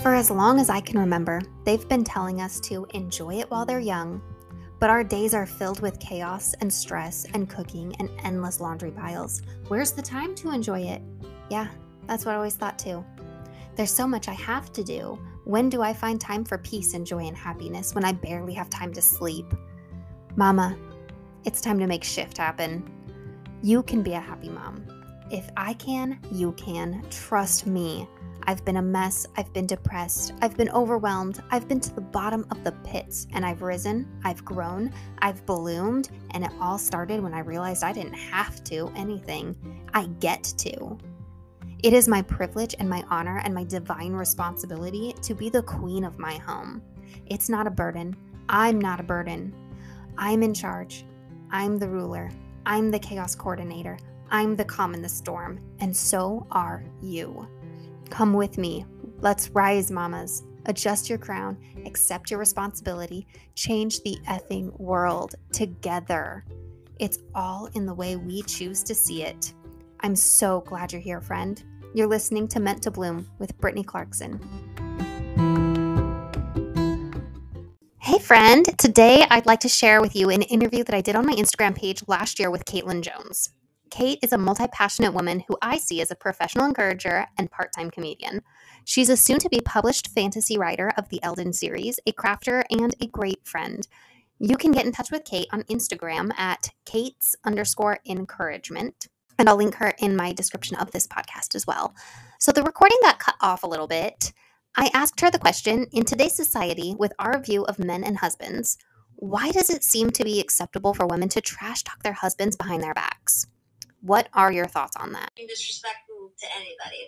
For as long as I can remember, they've been telling us to enjoy it while they're young, but our days are filled with chaos and stress and cooking and endless laundry piles. Where's the time to enjoy it? Yeah, that's what I always thought too. There's so much I have to do. When do I find time for peace and joy and happiness when I barely have time to sleep? Mama, it's time to make shift happen. You can be a happy mom. If I can, you can. Trust me. I've been a mess, I've been depressed, I've been overwhelmed, I've been to the bottom of the pits, and I've risen, I've grown, I've bloomed, and it all started when I realized I didn't have to anything. I get to. It is my privilege and my honor and my divine responsibility to be the queen of my home. It's not a burden. I'm not a burden. I'm in charge. I'm the ruler. I'm the chaos coordinator. I'm the calm in the storm, and so are you. Come with me. Let's rise, mamas. Adjust your crown, accept your responsibility, change the effing world together. It's all in the way we choose to see it. I'm so glad you're here, friend. You're listening to Meant to Bloom with Brittany Clarkson. Hey, friend. Today, I'd like to share with you an interview that I did on my Instagram page last year with Caitlin Jones. Kate is a multi-passionate woman who I see as a professional encourager and part-time comedian. She's a soon-to-be published fantasy writer of the Elden series, a crafter, and a great friend. You can get in touch with Kate on Instagram at Kates_encouragement, and I'll link her in my description of this podcast as well. So the recording got cut off a little bit. I asked her the question, in today's society, with our view of men and husbands, why does it seem to be acceptable for women to trash talk their husbands behind their backs? What are your thoughts on that? Disrespectful to anybody.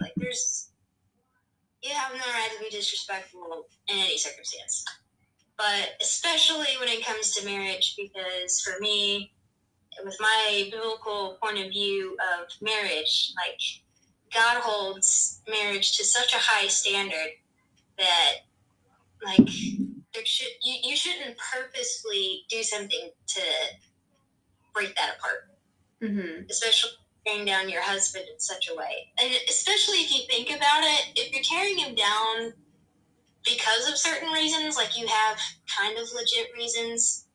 You have no right to be disrespectful in any circumstance. But especially when it comes to marriage, because for me, with my biblical point of view of marriage, God holds marriage to such a high standard that you shouldn't purposefully do something to break that apart. Mm-hmm. Especially tearing down your husband in such a way. And especially if you think about it, if you're tearing him down because of certain reasons, like you have kind of legit reasons,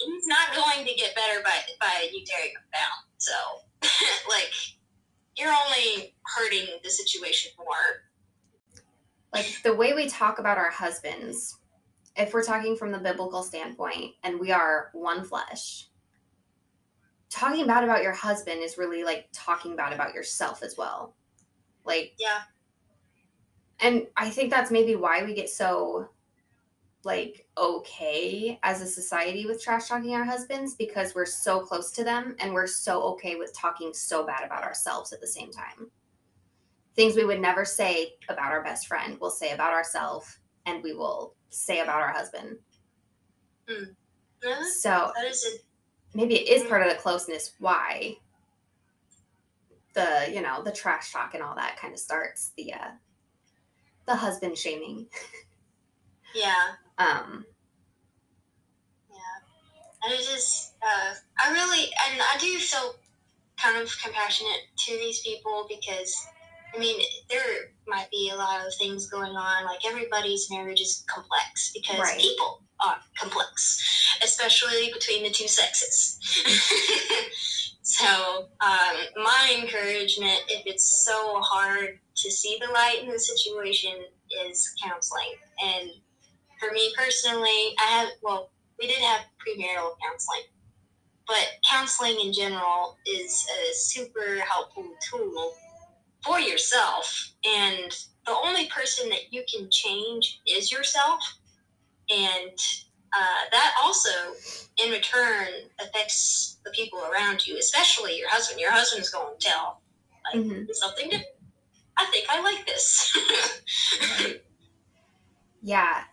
he's not going to get better by you tearing him down. So, you're only hurting the situation more. The way we talk about our husbands, if we're talking from the biblical standpoint and we are one flesh, talking bad about your husband is really talking bad about yourself as well. Yeah. And I think that's maybe why we get so okay as a society with trash talking our husbands, because we're so close to them and we're so okay with talking so bad about ourselves at the same time. Things we would never say about our best friend, we'll say about ourselves, and we will say about our husband. Really? So maybe it is part of the closeness why the trash talk and all that kind of starts, the husband shaming. Yeah. Yeah. And it's just, I do feel kind of compassionate to these people because, there might be a lot of things going on. Everybody's marriage is complex because people are complex, especially between the two sexes. So, my encouragement, if it's so hard to see the light in the situation, is counseling. And for me personally, we did have premarital counseling, but counseling in general is a super helpful tool for yourself. And the only person that you can change is yourself. And that also, in return, affects the people around you, especially your husband. Your husband's going to tell something different. I think I like this. Right. Yeah.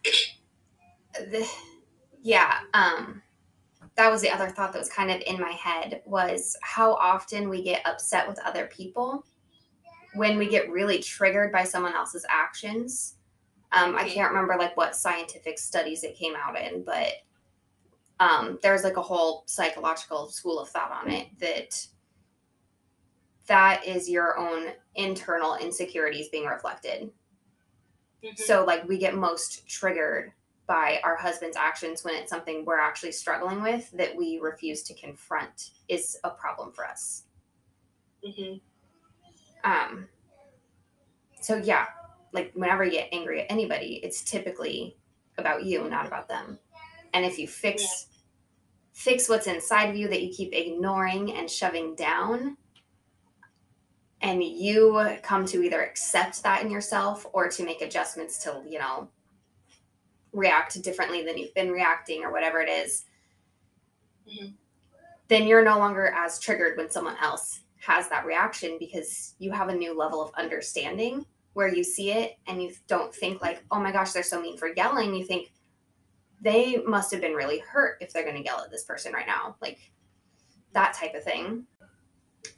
That was the other thought that was kind of in my head, was how often we get upset with other people when we get really triggered by someone else's actions. I can't remember what scientific studies it came out in, but there's a whole psychological school of thought on it that is your own internal insecurities being reflected. So, like, we get most triggered by our husband's actions when it's something we're actually struggling with that we refuse to confront is a problem for us. So yeah, like whenever you get angry at anybody, it's typically about you, not about them. And if you fix what's inside of you that you keep ignoring and shoving down, and you come to either accept that in yourself or to make adjustments to, react differently than you've been reacting or whatever it is, then you're no longer as triggered when someone else has that reaction because you have a new level of understanding where you see it and you don't think like, oh my gosh, they're so mean for yelling. You think they must have been really hurt if they're going to yell at this person right now. Like that type of thing.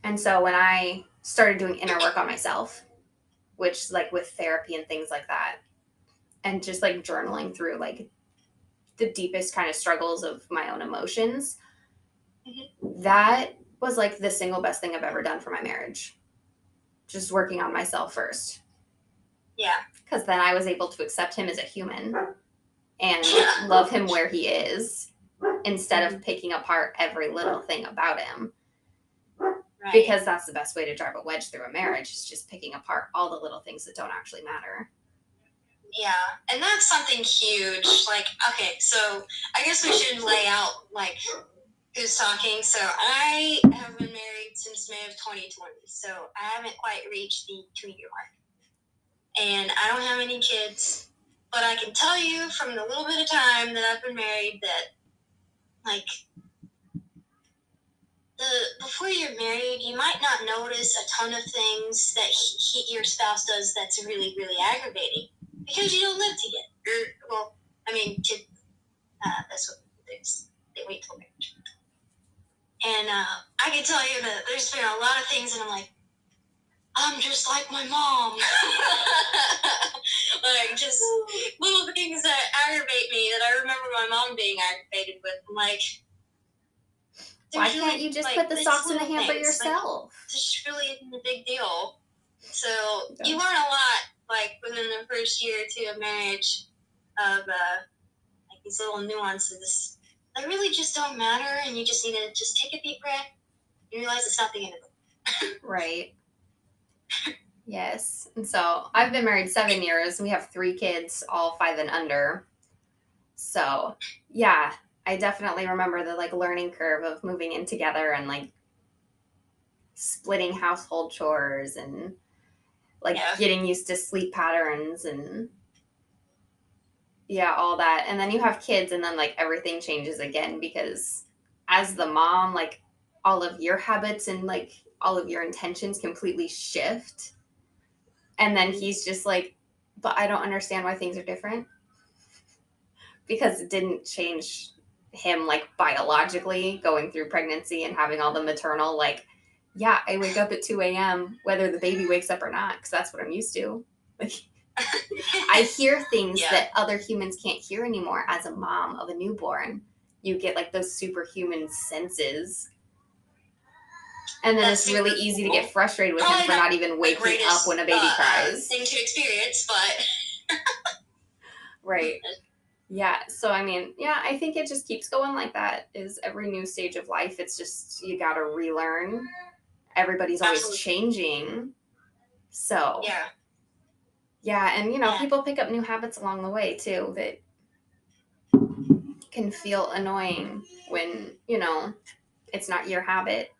And so when I started doing inner work on myself, which like with therapy and things like that, and just like journaling through like the deepest kind of struggles of my own emotions, that was like the single best thing I've ever done for my marriage. Just working on myself first. Yeah. Because then I was able to accept him as a human and love him where he is instead of picking apart every little thing about him. Right. Because that's the best way to drive a wedge through a marriage is just picking apart all the little things that don't actually matter. Yeah, and that's something huge. Like, okay, so I guess we should lay out, like, who's talking. So I have been married since May of 2020, so I haven't quite reached the 2-year mark. And I don't have any kids, but I can tell you from the little bit of time that I've been married that, like, before you're married, you might not notice a ton of things that your spouse does that's really, really aggravating because you don't live together. Well, I mean, that's what they wait till marriage. And I can tell you that there's been a lot of things, and I'm like, I'm just like my mom. Like, just little things that aggravate me that I remember my mom being aggravated with. I'm like, why can't you just put the socks in the hamper yourself? Like, this just really isn't a big deal. So you learn a lot, like, within the first year or two of marriage of, like, these little nuances that really just don't matter, and you just need to just take a deep breath and realize it's not the end of it. Right. Yes. And so I've been married 7 years. We have 3 kids, all 5 and under. So yeah, I definitely remember the like learning curve of moving in together and like splitting household chores and like getting used to sleep patterns and all that. And then you have kids and then like everything changes again because as the mom, like all of your habits and like all of your intentions completely shift. And then he's just like, but I don't understand why things are different. Because it didn't change him like biologically going through pregnancy and having all the maternal like, yeah, I wake up at 2 a.m. whether the baby wakes up or not because that's what I'm used to. Like, I hear things that other humans can't hear anymore as a mom of a newborn. You get like those superhuman senses. And then it's really easy to get frustrated with him for not even waking up when a baby cries. Thing to experience, but right. Yeah. So, I mean, yeah, I think it just keeps going like that is every new stage of life. It's just, you got to relearn. Everybody's always changing. So, yeah. And, people pick up new habits along the way too that can feel annoying when, it's not your habit.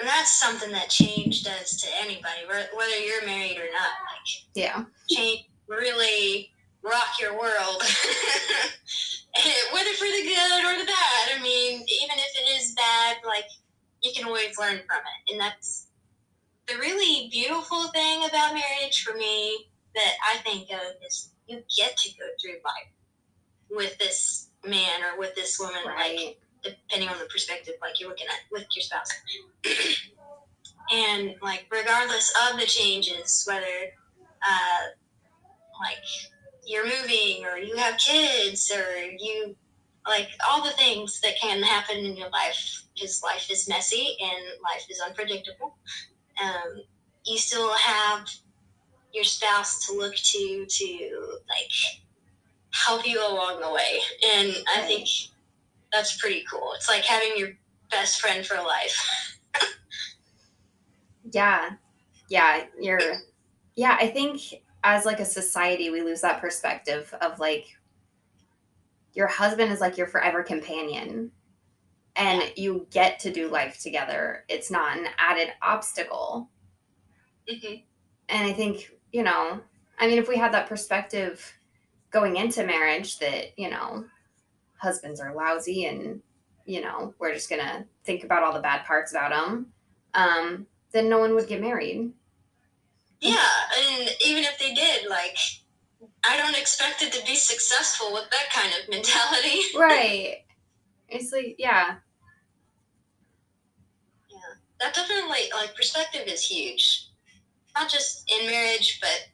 And that's something that change does to anybody, whether you're married or not. Like, change really rock your world. Whether for the good or the bad. I mean, even if it is bad, like, you can always learn from it. And that's the really beautiful thing about marriage for me that I think of is you get to go through life with this man or with this woman, like, depending on the perspective, like, you're looking at with your spouse. And, like, regardless of the changes, whether, like, you're moving or you have kids or you, like, all the things that can happen in your life, because life is messy and life is unpredictable. You still have your spouse to look to like help you along the way. And I think that's pretty cool. It's like having your best friend for life. Yeah. I think as like a society, we lose that perspective of like your husband is like your forever companion and you get to do life together. It's not an added obstacle. Mm-hmm. And I think, if we had that perspective going into marriage that, husbands are lousy and, we're just going to think about all the bad parts about them, then no one would get married. Yeah, and even if they did, like, I don't expect it to be successful with that kind of mentality. Right. It's like, yeah. Yeah, that definitely, like, perspective is huge. Not just in marriage, but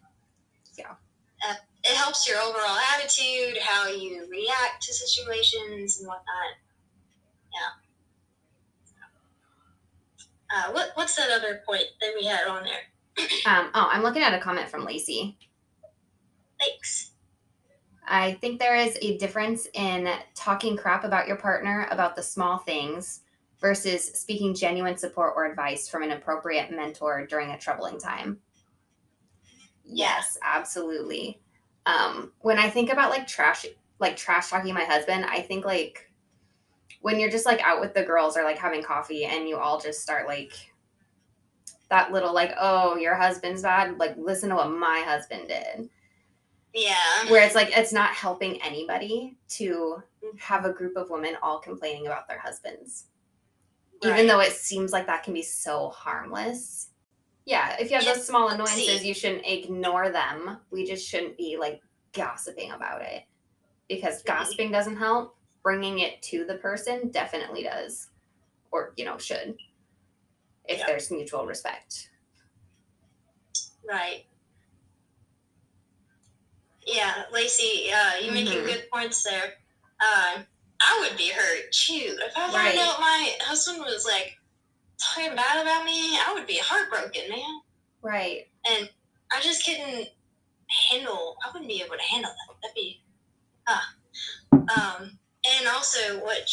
it helps your overall attitude, how you react to situations and whatnot. Yeah. What's that other point that we had on there? I'm looking at a comment from Lacey. Thanks. I think there is a difference in talking crap about your partner about the small things versus speaking genuine support or advice from an appropriate mentor during a troubling time. Yes, absolutely. When I think about like trash talking my husband, I think like when you're just like out with the girls or like having coffee and you all just start like that little like, oh, your husband's bad, like listen to what my husband did. Yeah. Where it's like it's not helping anybody to have a group of women all complaining about their husbands. Right. Even though it seems like that can be so harmless. Yeah, if you have those small annoyances, you shouldn't ignore them. We just shouldn't be like gossiping about it. Because gossiping doesn't help. Bringing it to the person definitely does. Or, should. If there's mutual respect. Right. Yeah, Lacey, you making good points there. I would be hurt. Shoot, if I found out my husband was like talking bad about me, I would be heartbroken, man. Right. And I just couldn't handle. I wouldn't be able to handle that. That'd be. And also what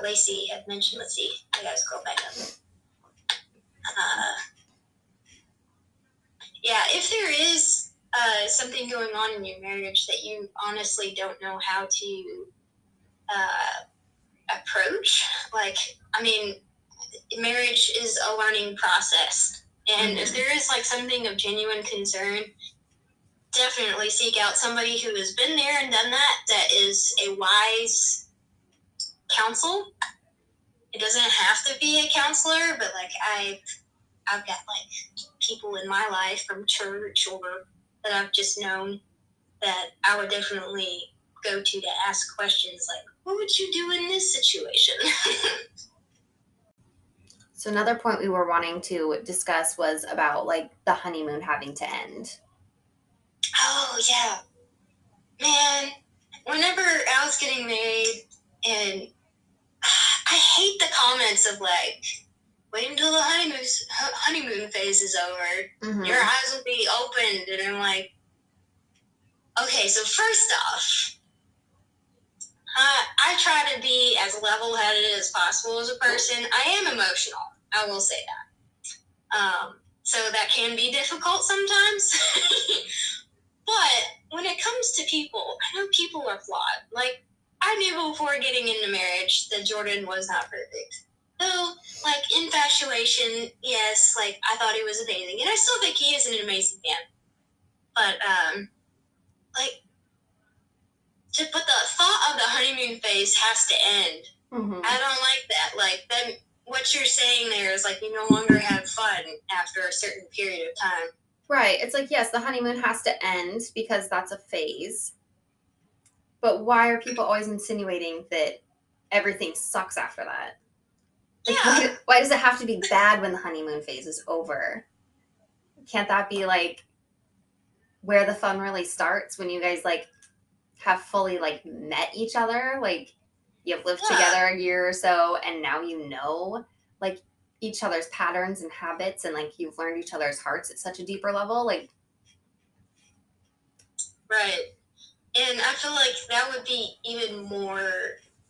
Lacey had mentioned. Let's see. I gotta scroll back up. Yeah, if there is something going on in your marriage that you honestly don't know how to approach, like, I mean, marriage is a learning process. And if there is like something of genuine concern, definitely seek out somebody who has been there and done that is a wise counsel. It doesn't have to be a counselor, but like I've got like people in my life from church or that I've just known that I would definitely go to ask questions like, what would you do in this situation? So another point we were wanting to discuss was about like the honeymoon having to end. Oh yeah, man. Whenever I was getting married, and I hate the comments of like, wait until the honeymoon phase is over. Your eyes will be opened, and I'm like, okay. So first off, I try to be as level-headed as possible as a person. I am emotional. I will say that. So that can be difficult sometimes. But when it comes to people, I know people are flawed. Like, I knew before getting into marriage that Jordan was not perfect. So, like, infatuation, yes, like, I thought he was amazing. And I still think he is an amazing man. But, but the thought of the honeymoon phase has to end. I don't like that. Like, then what you're saying there is, like, you no longer have fun after a certain period of time. Right. It's like, yes, the honeymoon has to end because that's a phase. But why are people always insinuating that everything sucks after that? Like, why does it have to be bad when the honeymoon phase is over? Can't that be, like, where the fun really starts when you guys, like, have fully, like, met each other? Like, you've lived together a year or so, and now you know, like, each other's patterns and habits, and, like, you've learned each other's hearts at such a deeper level. Like, Right. And I feel like that would be even more,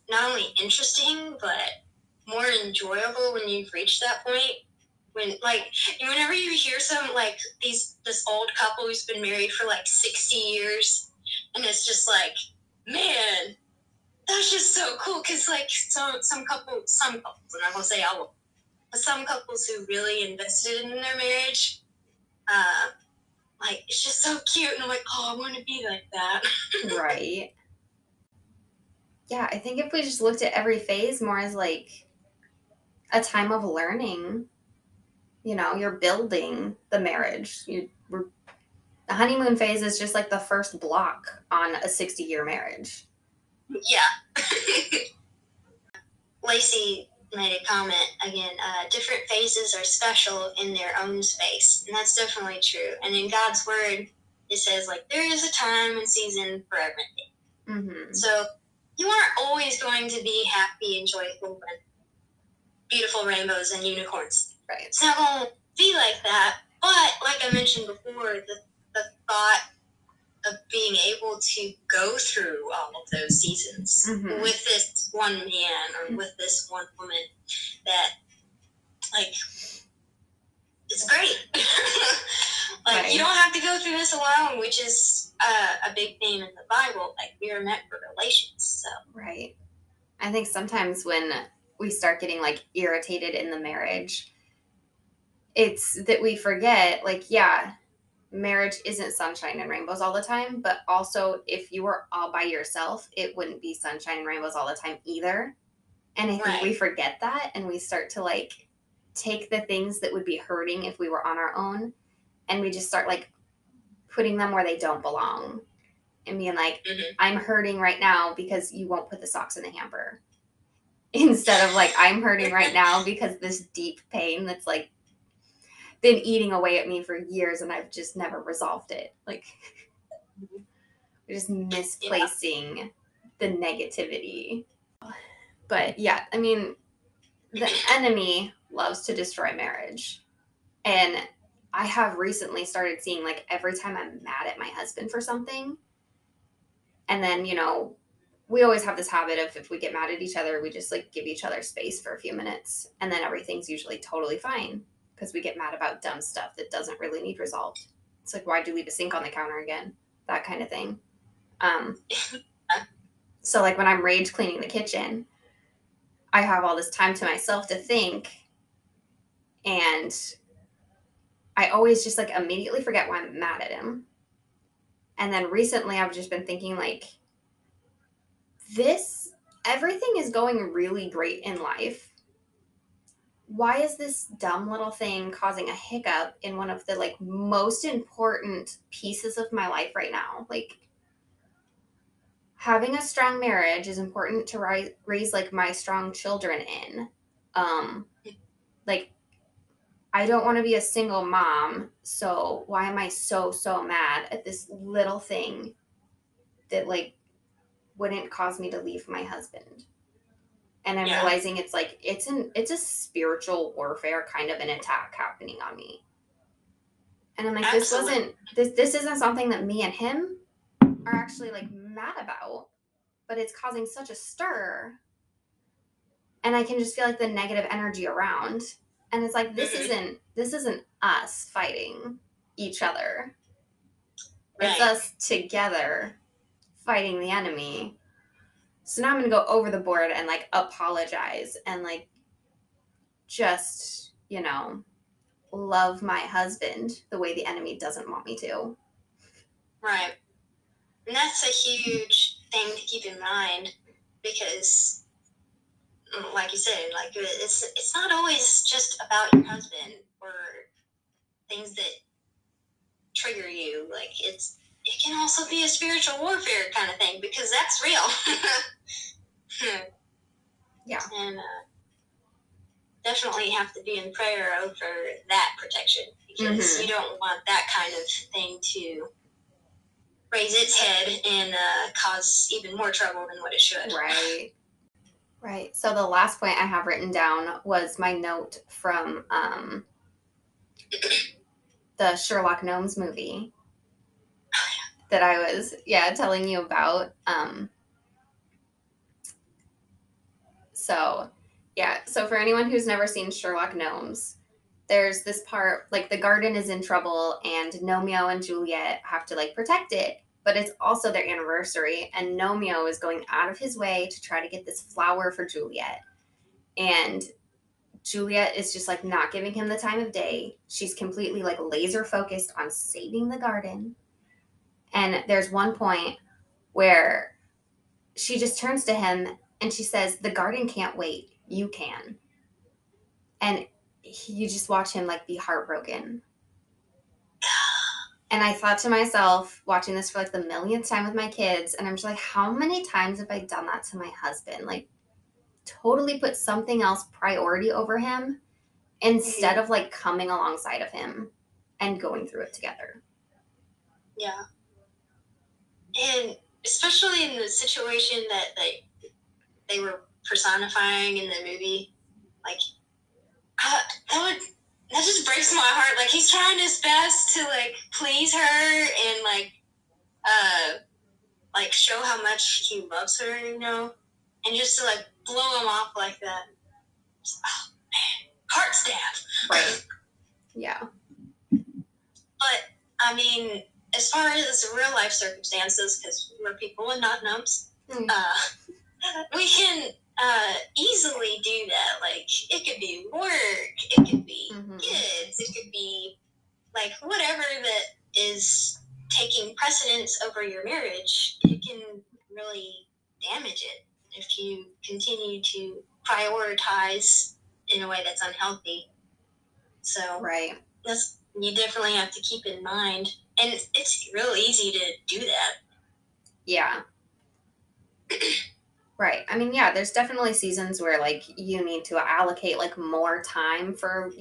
not only interesting, but more enjoyable when you've reached that point. When, like, whenever you hear some, like, this old couple who's been married for, like, 60 years, and it's just like, man, that's just so cool. Because, like, some couples, I'm not going to say all, but some couples who really invested in their marriage, like, it's just so cute. And I'm like, oh, I want to be like that. Right. Yeah, I think if we just looked at every phase more as like a time of learning, you're building the marriage. The honeymoon phase is just like the first block on a 60-year marriage. Yeah. Lacey made a comment again, different phases are special in their own space. And that's definitely true. And in God's word, it says, like, there is a time and season for everything. Mm-hmm. So you aren't always going to be happy and joyful and beautiful rainbows and unicorns. Right. It's not going to be like that. But like I mentioned before, the thought of being able to go through all of those seasons with this one man or with this one woman, that, like, it's great. Like, right. You don't have to go through this alone, which is a big theme in the Bible. Like, we are meant for relations. So right. I think sometimes when we start getting like irritated in the marriage, it's that we forget, like, yeah, marriage isn't sunshine and rainbows all the time, but also if you were all by yourself, it wouldn't be sunshine and rainbows all the time either. And I think we forget that, and we start to like take the things that would be hurting if we were on our own, and we just start like putting them where they don't belong and being like, I'm hurting right now because you won't put the socks in the hamper. Instead of like, I'm hurting right now because this deep pain that's like been eating away at me for years and I've just never resolved it. Like, we're just misplacing the negativity. But yeah, I mean, the enemy loves to destroy marriage. And I have recently started seeing, like, every time I'm mad at my husband for something, and then, we always have this habit of, if we get mad at each other, we just like give each other space for a few minutes, and then everything's usually totally fine because we get mad about dumb stuff that doesn't really need resolved. It's like, why'd you leave a sink on the counter again? That kind of thing. So like when I'm rage cleaning the kitchen, I have all this time to myself to think, and I always just like immediately forget why I'm mad at him. And then recently I've just been thinking, like, everything is going really great in life. Why is this dumb little thing causing a hiccup in one of the like most important pieces of my life right now? Like, having a strong marriage is important to raise like my strong children in. Like, I don't want to be a single mom, so why am I so mad at this little thing that like wouldn't cause me to leave my husband? And I'm realizing it's like it's a spiritual warfare, kind of an attack happening on me. And I'm like, this isn't something that me and him are actually like mad about, but it's causing such a stir. And I can just feel like the negative energy around. And it's like, this isn't us fighting each other. Right. It's us together fighting the enemy. So now I'm going to go over the board and like apologize and like just, love my husband the way the enemy doesn't want me to. Right. And that's a huge thing to keep in mind, because, like you said, like, it's not always just about your husband or things that trigger you. Like, it can also be a spiritual warfare kind of thing, because that's real. Yeah. And definitely have to be in prayer over that protection, because you don't want that kind of thing to raise its head and cause even more trouble than what it should. Right. So the last point I have written down was my note from the Sherlock Gnomes movie. that I was, telling you about. So for anyone who's never seen Sherlock Gnomes, there's this part, like, the garden is in trouble and Nomeo and Juliet have to, like, protect it. But it's also their anniversary, and Nomeo is going out of his way to try to get this flower for Juliet. And Juliet is just, like, not giving him the time of day. She's completely, like, laser focused on saving the garden. And there's one point where she just turns to him and she says, "The garden can't wait. You can." And you just watch him, like, be heartbroken. And I thought to myself, watching this for, like, the millionth time with my kids, and I'm just like, how many times have I done that to my husband? Like, totally put something else priority over him instead of, like, coming alongside of him and going through it together. Yeah. And especially in the situation that they were personifying in the movie, like, that just breaks my heart. Like, he's trying his best to, like, please her and, like show how much he loves her, and just to, like, blow him off like that. Oh, man. Heart stab. Right. Yeah. But, I mean, as far as real life circumstances, because we're people and not gnomes, we can easily do that. Like, it could be work, it could be kids, it could be, like, whatever that is taking precedence over your marriage. It can really damage it if you continue to prioritize in a way that's unhealthy. So, right. You definitely have to keep in mind. And it's real easy to do that. Yeah. Right. I mean, there's definitely seasons where, like, you need to allocate, like, more time for,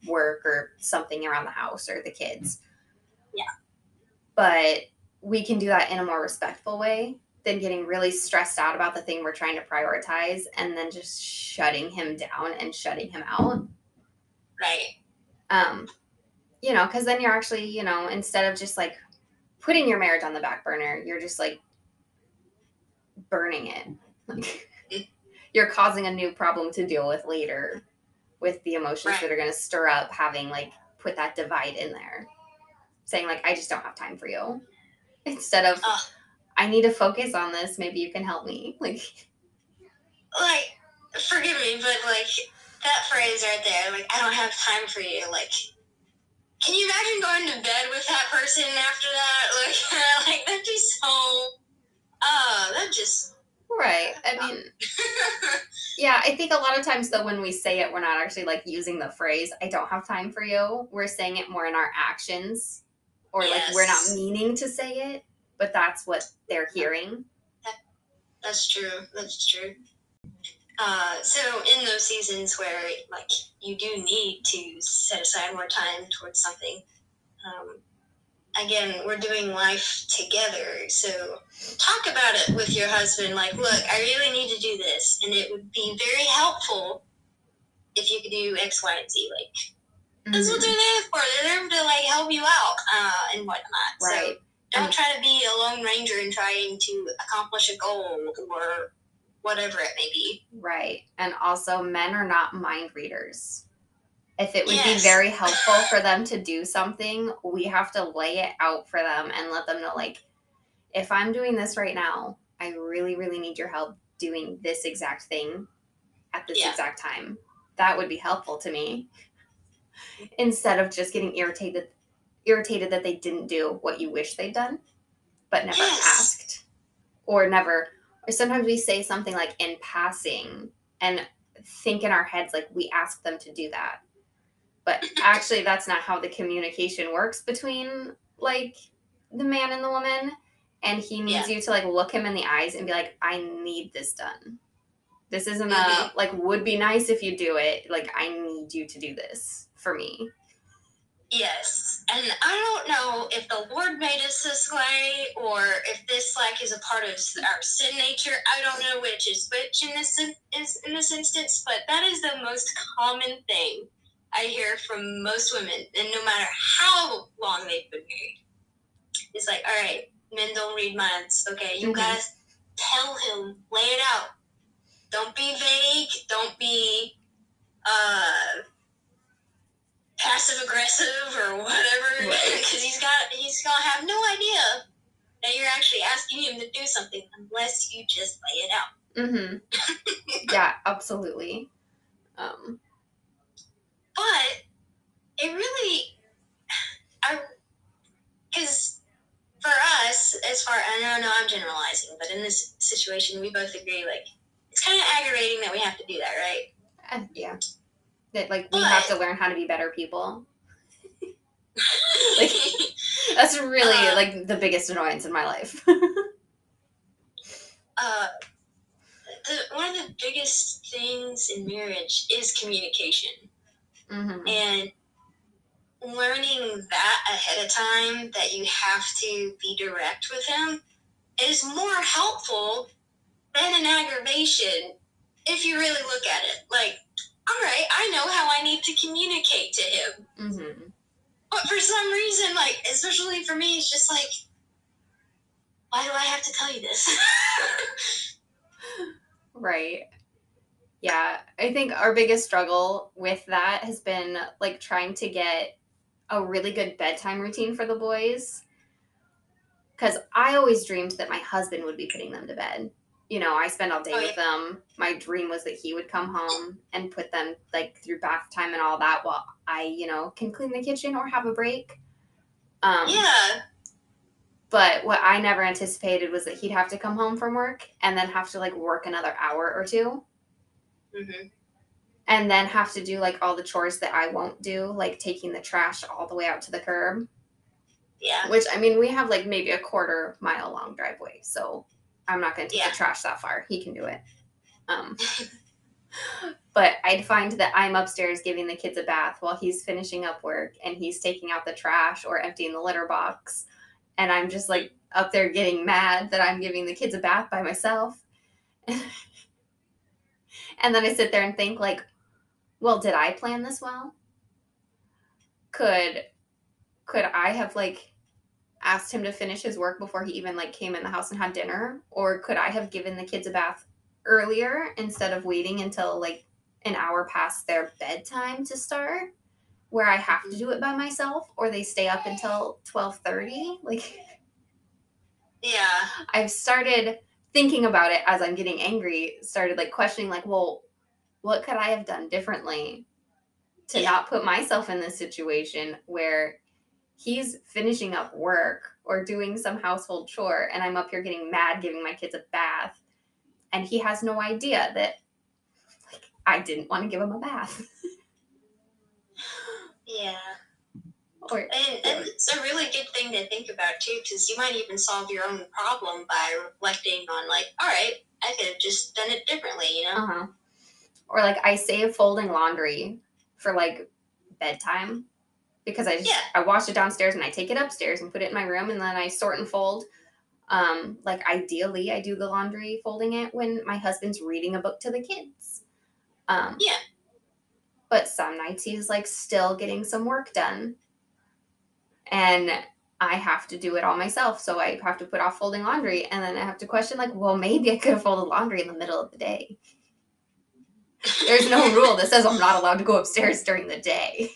work or something around the house or the kids. Yeah. But we can do that in a more respectful way than getting really stressed out about the thing we're trying to prioritize and then just shutting him down and shutting him out. Right. Because then you're actually, instead of just, like, putting your marriage on the back burner, you're just, like, burning it. Like, you're causing a new problem to deal with later with the emotions that are going to stir up having, like, put that divide in there. Saying, like, I just don't have time for you. Instead of, I need to focus on this. Maybe you can help me. Like, forgive me, but, like, that phrase right there, like, I don't have time for you. Like, can you imagine going to bed with that person after that? Like that'd be so, that just... Right. I mean, I think a lot of times, though, when we say it, we're not actually, like, using the phrase, I don't have time for you. We're saying it more in our actions. Or, like, we're not meaning to say it, but that's what they're hearing. That's true. That's true. So in those seasons where, like, you do need to set aside more time towards something, again, we're doing life together. So talk about it with your husband. Like, look, I really need to do this, and it would be very helpful if you could do X, Y, and Z. Like, that's what they're there for. They're there to, like, help you out and whatnot. Right. So don't try to be a lone ranger in trying to accomplish a goal or whatever it may be. Right. And also, men are not mind readers. If it would be very helpful for them to do something, we have to lay it out for them and let them know, like, if I'm doing this right now, I really, really need your help doing this exact thing at this exact time. That would be helpful to me. Instead of just getting irritated that they didn't do what you wish they'd done, but never asked. Or sometimes we say something, like, in passing and think in our heads, like, we asked them to do that. But actually, that's not how the communication works between, like, the man and the woman. And he needs you to, like, look him in the eyes and be like, I need this done. This isn't like, would be nice if you do it. Like, I need you to do this for me. Yes. And I don't know if the Lord made us this way or if this, like, is a part of our sin nature. I don't know which is which in this instance, but that is the most common thing I hear from most women, and no matter how long they've been married. It's like, all right, men don't read minds. Okay, you Mhm. guys tell him, lay it out. Don't be vague. Don't be passive aggressive or whatever, Right. because he's gonna have no idea that you're actually asking him to do something unless you just lay it out. Mm-hmm. Yeah, absolutely. But it really, because for us, as far, I know I'm generalizing, but in this situation, we both agree, like, it's kind of aggravating that we have to do that, right? Yeah. That, like, we have to learn how to be better people. Like, that's really, like, the biggest annoyance in my life. One of the biggest things in marriage is communication. Mm-hmm. And learning that ahead of time, that you have to be direct with him, is more helpful than an aggravation if you really look at it. Like, all right, I know how I need to communicate to him. Mm-hmm. But for some reason, like, especially for me, it's just like, why do I have to tell you this? Right. Yeah. I think our biggest struggle with that has been, like, trying to get a really good bedtime routine for the boys. Because I always dreamed that my husband would be putting them to bed. You know, I spend all day with them. My dream was that he would come home and put them, like, through bath time and all that while I, you know, can clean the kitchen or have a break. Yeah. But what I never anticipated was that he'd have to come home from work and then have to, like, work another hour or two. Mm-hmm. And then have to do, like, all the chores that I won't do, like taking the trash all the way out to the curb. Yeah. Which, I mean, we have, like, maybe a 1/4 mile long driveway, so I'm not going to take the trash that far. He can do it. But I'd find that I'm upstairs giving the kids a bath while he's finishing up work and he's taking out the trash or emptying the litter box. And I'm just, like, up there getting mad that I'm giving the kids a bath by myself. And then I sit there and think, like, well, did I plan this well? Could I have, like, asked him to finish his work before he even, like, came in the house and had dinner? Or could I have given the kids a bath earlier instead of waiting until, like, an hour past their bedtime to start, where I have to do it by myself, or they stay up until 12:30? Like, yeah, I've started thinking about it as I'm getting angry, started, like, questioning, like, well, what could I have done differently to not put myself in this situation where he's finishing up work or doing some household chore and I'm up here getting mad giving my kids a bath and he has no idea that, like, I didn't want to give him a bath. Yeah. And it's a really good thing to think about too, because you might even solve your own problem by reflecting on, like, all right, I could have just done it differently, you know? Or, like, I save folding laundry for, like, bedtime because I wash it downstairs and I take it upstairs and put it in my room and then I sort and fold. Like, ideally, I do the laundry folding it when my husband's reading a book to the kids. But some nights he's, like, still getting some work done. And I have to do it all myself. So I have to put off folding laundry. And then I have to question, like, well, maybe I could have folded laundry in the middle of the day. There's no rule that says I'm not allowed to go upstairs during the day.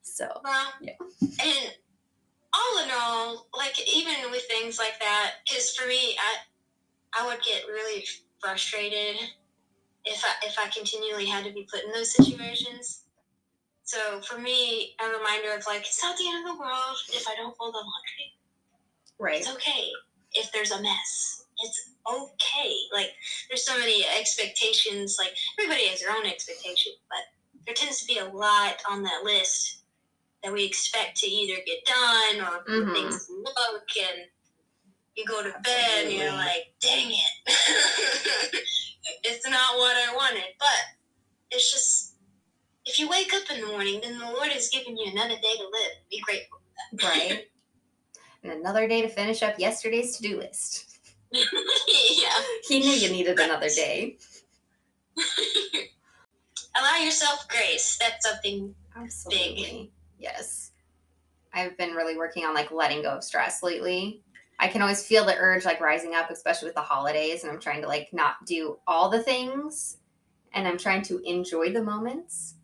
So, yeah. And all in all, like, even with things like that, because for me, I would get really frustrated if I continually had to be put in those situations. So for me, a reminder of, like, it's not the end of the world if I don't fold the laundry. Right. It's okay if there's a mess. It's okay. Like, there's so many expectations. Like, everybody has their own expectation, but there tends to be a lot on that list that we expect to either get done or things look, and you go to bed and you're like, dang it. It's not what I wanted. But it's just, if you wake up in the morning, then the Lord has given you another day to live. Be grateful for that. Right. And another day to finish up yesterday's to-do list. Yeah. He knew you needed another day. Allow yourself grace. That's something Absolutely. big. Yes. I've been really working on like letting go of stress lately. I can always feel the urge like rising up, especially with the holidays, and I'm trying to like not do all the things, and I'm trying to enjoy the moments.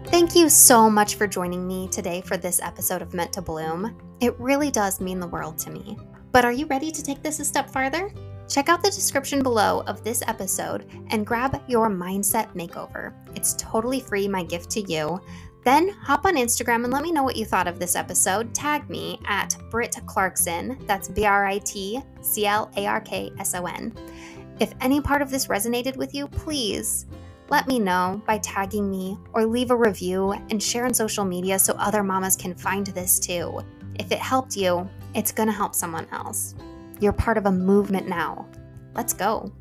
Thank you so much for joining me today for this episode of Meant to Bloom. It really does mean the world to me. But are you ready to take this a step farther? Check out the description below of this episode and grab your mindset makeover. It's totally free, my gift to you. Then hop on Instagram and let me know what you thought of this episode. Tag me at Britt Clarkson, that's BritClarkson. If any part of this resonated with you, please let me know by tagging me or leave a review and share on social media so other mamas can find this too. If it helped you, it's gonna help someone else. You're part of a movement now. Let's go.